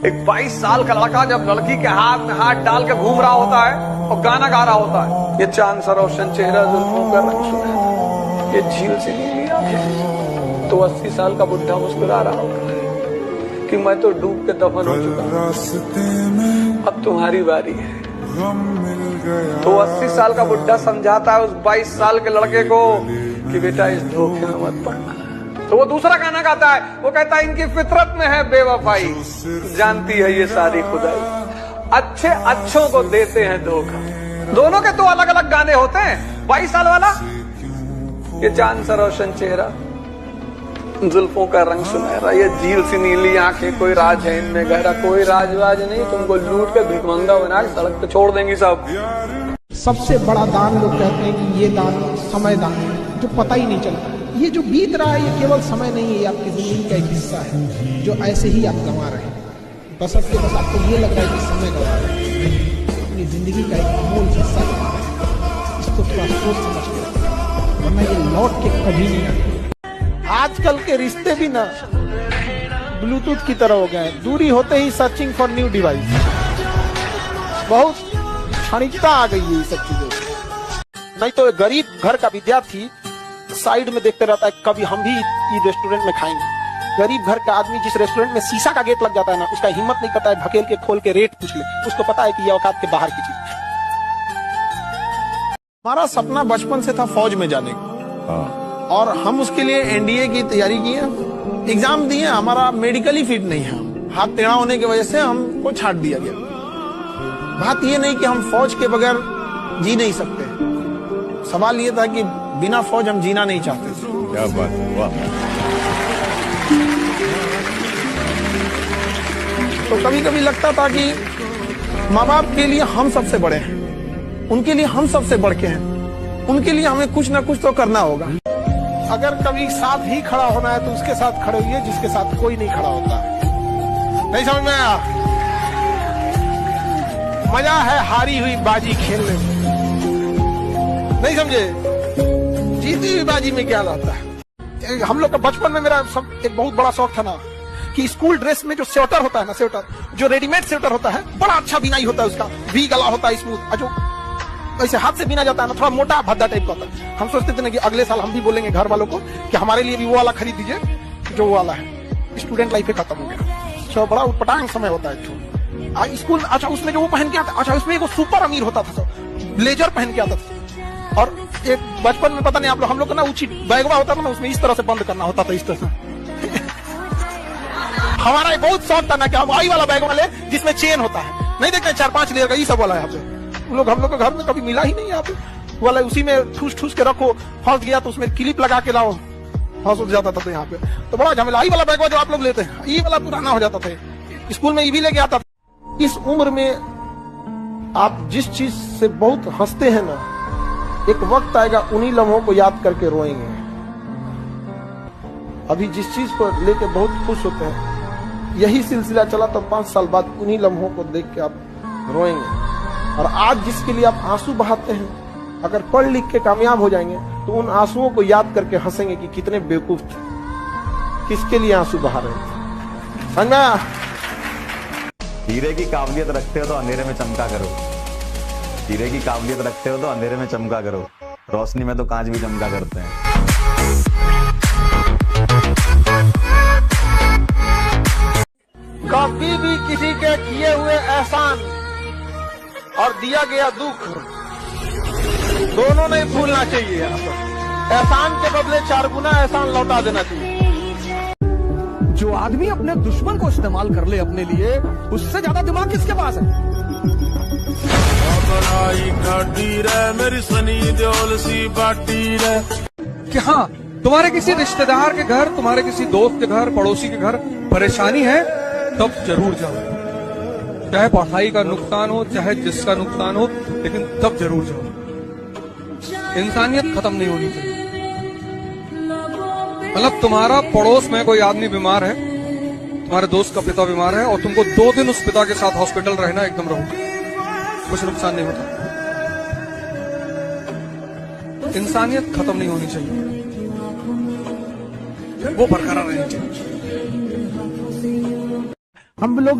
एक 22 साल का लड़का जब लड़की के हाथ में हाथ डाल के घूम रहा होता है और गाना गा रहा होता है, ये चांद सा रोशन चेहरा, जुल्फों का रंग सुनहरा, ये झील से नीली आंखें, तो 80 साल का बुढ़ा मुस्कुरा रहा होता है कि मैं तो डूब के दफन हो चुका हूं, अब तुम्हारी बारी है। तो 80 साल का बुढ़ा समझाता है उस 22 साल के लड़के को कि बेटा इस धोखे में मत पड़ना। तो वो दूसरा गाना गाता है, वो कहता है इनकी फितरत में है बेवफाई, जानती है ये सारी खुदाई, अच्छे अच्छों को देते हैं धोखा। दोनों के तो अलग अलग गाने होते हैं। 22 साल वाला, ये चांद सा रोशन चेहरा, जुल्फों का रंग सुनहरा, ये झील सी नीली आंखें, कोई राज है इनमें गहरा, कोई राजवाज नहीं, तुमको लूट के भिखमंगा बना के सड़क पे छोड़ देंगी सब। सबसे बड़ा दान लोग कहते हैं कि ये दान समय दान है, जो पता ही नहीं चलता। ये जो बीत रहा है ये केवल समय नहीं है, ये आपकी जिंदगी का एक हिस्सा है जो ऐसे ही आप गंवा रहे हैं। बस आपको ये लग रहा है कि समय गंवा रहे हैं, अपनी जिंदगी का एक अमूल हिस्सा गंवा रहे हैं। इसको थोड़ा सोच समझ के, वरना ये लौट के कभी नहीं आएगा। आजकल के रिश्ते भी ना ब्लूटूथ की तरह हो गए हैं, दूरी होते ही सर्चिंग फॉर न्यू डिवाइस। बहुत क्षणिकता आ गई है ये सब चीजों। नहीं तो गरीब घर का विद्यार्थी साइड में देखते रहता है कभी हम भी इस रेस्टोरेंट में खाएंगे। गरीब घर का आदमी जिस रेस्टोरेंट में शीशा का गेट लग जाता है ना, उसका हिम्मत नहीं करता है ढकेल के खोल के रेट पूछ ले, उसको पता है कि ये औकात के बाहर की चीज है। हमारा सपना बचपन से था फौज में जाने का, और हम उसके लिए एनडीए की तैयारी की है, एग्जाम दिए, हमारा मेडिकली फिट नहीं है, हाथ टेढ़ा होने की वजह से हमको छाट दिया गया। बात ये नहीं कि हम फौज के बगैर जी नहीं सकते, सवाल ये था कि बिना फौज हम जीना नहीं चाहते थे। क्या बात, वाह। तो कभी कभी लगता था कि माँ बाप के लिए हम सबसे बड़े हैं, उनके लिए हम सबसे बढ़ के हैं, उनके लिए हमें कुछ ना कुछ तो करना होगा। अगर कभी साथ ही खड़ा होना है तो उसके साथ खड़े हुए जिसके साथ कोई नहीं खड़ा होता। नहीं समझ में आया? मजा है हारी हुई बाजी खेलने में, नहीं समझे? जीती हुई बाजी में क्या रहता है। हम लोग का बचपन में मेरा सब एक बहुत बड़ा शौक था ना कि स्कूल ड्रेस में जो स्वेटर होता है ना, स्वेटर जो रेडीमेड स्वेटर होता है, बड़ा अच्छा बिनाई होता है उसका, वी गला होता है स्मूथ, और जो ऐसे हाथ से बिना जाता है ना, थोड़ा मोटा भद्दा टाइप का होता है। हम सोचते थे ना कि अगले साल हम भी बोलेंगे घर वालों को कि हमारे लिए भी वो वाला खरीद दीजिए जो वो वाला है। स्टूडेंट लाइफ खत्म हो गया। तो बड़ा उटपटांग समय होता है स्कूल। अच्छा, उसमें जो वो पहन के आता, अच्छा उसमें वो सुपर अमीर होता था, ब्लेजर पहन के आता था। और एक बचपन में पता नहीं आप लोग, हम लोग का ना ऊंची बैगवा होता था ना, उसमें इस तरह से बंद करना होता था, इस तरह से। हमारा एक बहुत शौक था ना कि हम आई वाला बैग वाले जिसमें चेन होता है, नहीं देखते 4-5 लेयर का, ये सब वाला है। हम लोग के घर में कभी मिला ही नहीं यहाँ पे वाला, उसी में ठूस ठूस के रखो, फंस गया तो उसमें क्लिप लगा के लाओ, फंस उठ जाता था। तो यहाँ पे तो बड़ा झमेला। आई वाला बैग जो आप लोग लेते हैं, ये वाला पुराना हो जाता था, स्कूल में ये भी लेके आता था। इस उम्र में आप जिस चीज से बहुत हंसते हैं ना, एक वक्त आएगा उन्हीं लम्हों को याद करके रोएंगे। अभी जिस चीज को लेके बहुत खुश होते हैं, यही सिलसिला चला तो 5 साल बाद उन्हीं लम्हों को देख के आप रोएंगे। और आज जिसके लिए आप आंसू बहाते हैं, अगर पढ़ लिख के कामयाब हो जाएंगे तो उन आंसुओं को याद करके हंसेंगे कि कितने बेवकूफ थे, किसके लिए आंसू बहा रहे थे। समझ में? हीरे की काबिलियत रखते हो तो अंधेरे में चमका करो, हीरे की काबिलियत रखते हो तो अंधेरे में चमका करो, रोशनी में तो कांच भी चमका करते हैं। कभी भी किसी के किए हुए एहसान और दिया गया दुख दोनों नहीं भूलना चाहिए। एहसान के बदले 4 गुना एहसान लौटा देना चाहिए। जो आदमी अपने दुश्मन को इस्तेमाल कर ले अपने लिए, उससे ज्यादा दिमाग किसके पास है? मेरी सनी देओल सी बाटी रे। कि हाँ, तुम्हारे किसी रिश्तेदार के घर, तुम्हारे किसी दोस्त के घर, पड़ोसी के घर परेशानी है, तब जरूर जाओ। चाहे पढ़ाई का नुकसान हो, चाहे जिसका नुकसान हो, लेकिन तब जरूर जाओ। इंसानियत खत्म नहीं होनी चाहिए। मतलब तुम्हारा पड़ोस में कोई आदमी बीमार है, तुम्हारे दोस्त का पिता बीमार है, और तुमको 2 दिन उस पिता के साथ हॉस्पिटल रहना, एकदम रहो, कुछ नुकसान नहीं होता। इंसानियत खत्म नहीं होनी चाहिए, वो बरकरार रहनी चाहिए। हम लोग